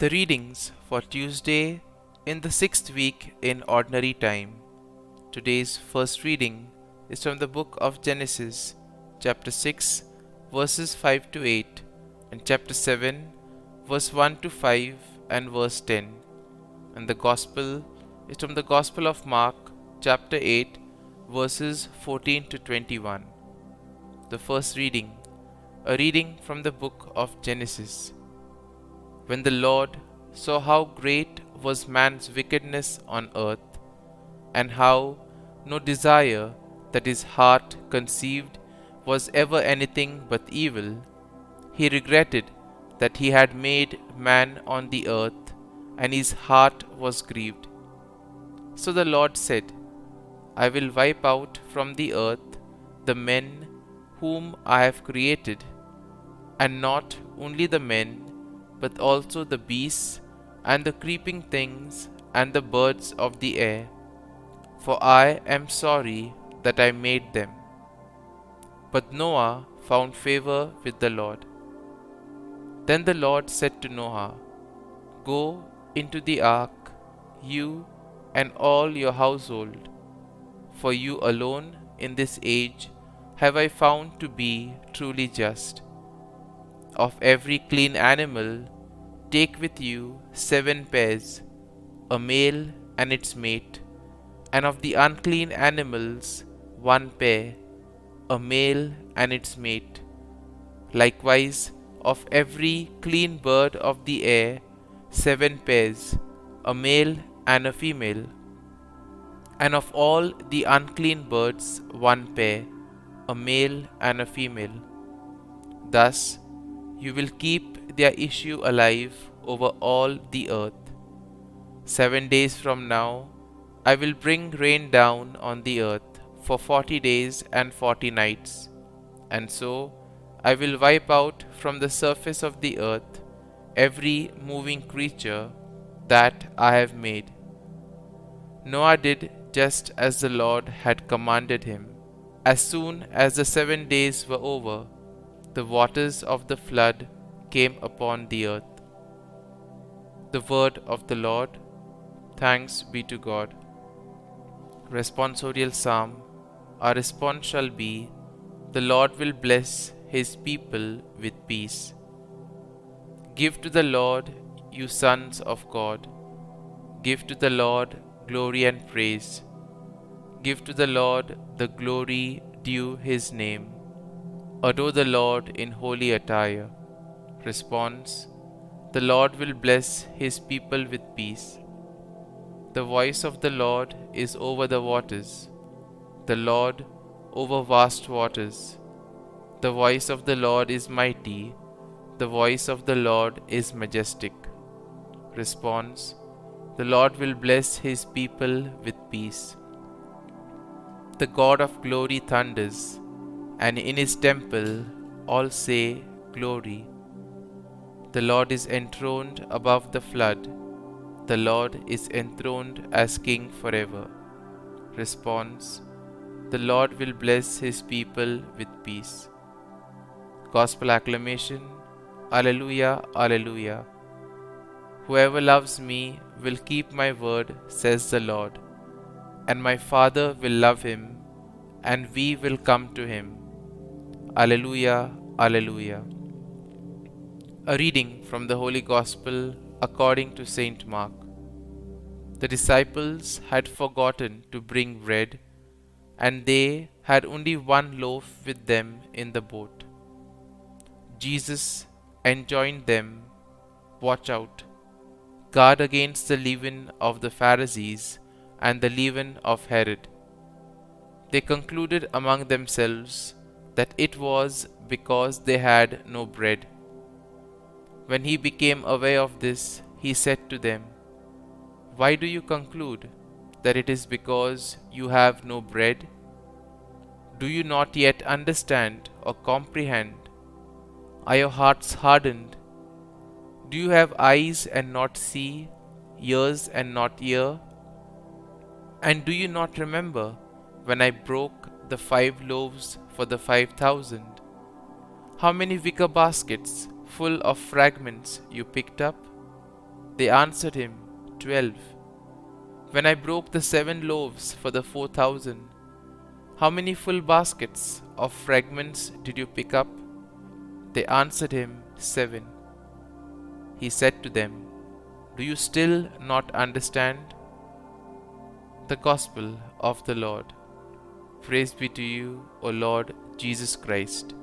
The readings for Tuesday in the sixth week in Ordinary Time. Today's first reading is from the book of Genesis, chapter 6, verses 5 to 8, and chapter 7, verse 1 to 5 and verse 10. And the Gospel is from the Gospel of Mark, chapter 8, verses 14 to 21. The first reading, a reading from the book of Genesis. When the Lord saw how great was man's wickedness on earth, and how no desire that his heart conceived was ever anything but evil, he regretted that he had made man on the earth, and his heart was grieved. So the Lord said, I will wipe out from the earth the men whom I have created, and not only the men, but also the beasts and the creeping things and the birds of the air, for I am sorry that I made them. But Noah found favor with the Lord. Then the Lord said to Noah, Go into the ark, you and all your household, for you alone in this age have I found to be truly just. Of every clean animal, take with you 7 pairs, a male and its mate, and of the unclean animals 1 pair, a male and its mate. Likewise, of every clean bird of the air 7 pairs, a male and a female, and of all the unclean birds 1 pair, a male and a female. Thus you will keep their issue alive over all the earth. 7 days from now I will bring rain down on the earth for 40 days and 40 nights, and so I will wipe out from the surface of the earth every moving creature that I have made. Noah did just as the Lord had commanded him. As soon as the 7 days were over, the waters of the flood came upon the earth. The word of the Lord. Thanks be to God. Responsorial Psalm. Our response shall be, The Lord will bless His people with peace. Give to the Lord, you sons of God. Give to the Lord glory and praise. Give to the Lord the glory due His name. Adore the Lord in holy attire. Response. The Lord will bless His people with peace. The voice of the Lord is over the waters, the Lord over vast waters. The voice of the Lord is mighty, the voice of the Lord is majestic. Response. The Lord will bless His people with peace. The God of glory thunders, and in His temple all say, Glory. The Lord is enthroned above the flood. The Lord is enthroned as King forever. Response. The Lord will bless His people with peace. Gospel acclamation. Alleluia, Alleluia. Whoever loves me will keep my word, says the Lord, and my Father will love him, and we will come to him. Alleluia, Alleluia. A reading from the Holy Gospel according to Saint Mark. The disciples had forgotten to bring bread, and they had only 1 loaf with them in the boat. Jesus enjoined them, Watch out, guard against the leaven of the Pharisees and the leaven of Herod. They concluded among themselves that it was because they had no bread. When he became aware of this, he said to them, Why do you conclude that it is because you have no bread? Do you not yet understand or comprehend? Are your hearts hardened? Do you have eyes and not see, ears and not hear? And do you not remember when I broke the 5 loaves for the 5,000? How many wicker baskets full of fragments you picked up? They answered him, 12. When I broke the 7 loaves for the 4,000, how many full baskets of fragments did you pick up? They answered him, 7. He said to them, Do you still not understand? The Gospel of the Lord. Praise be to you, O Lord Jesus Christ.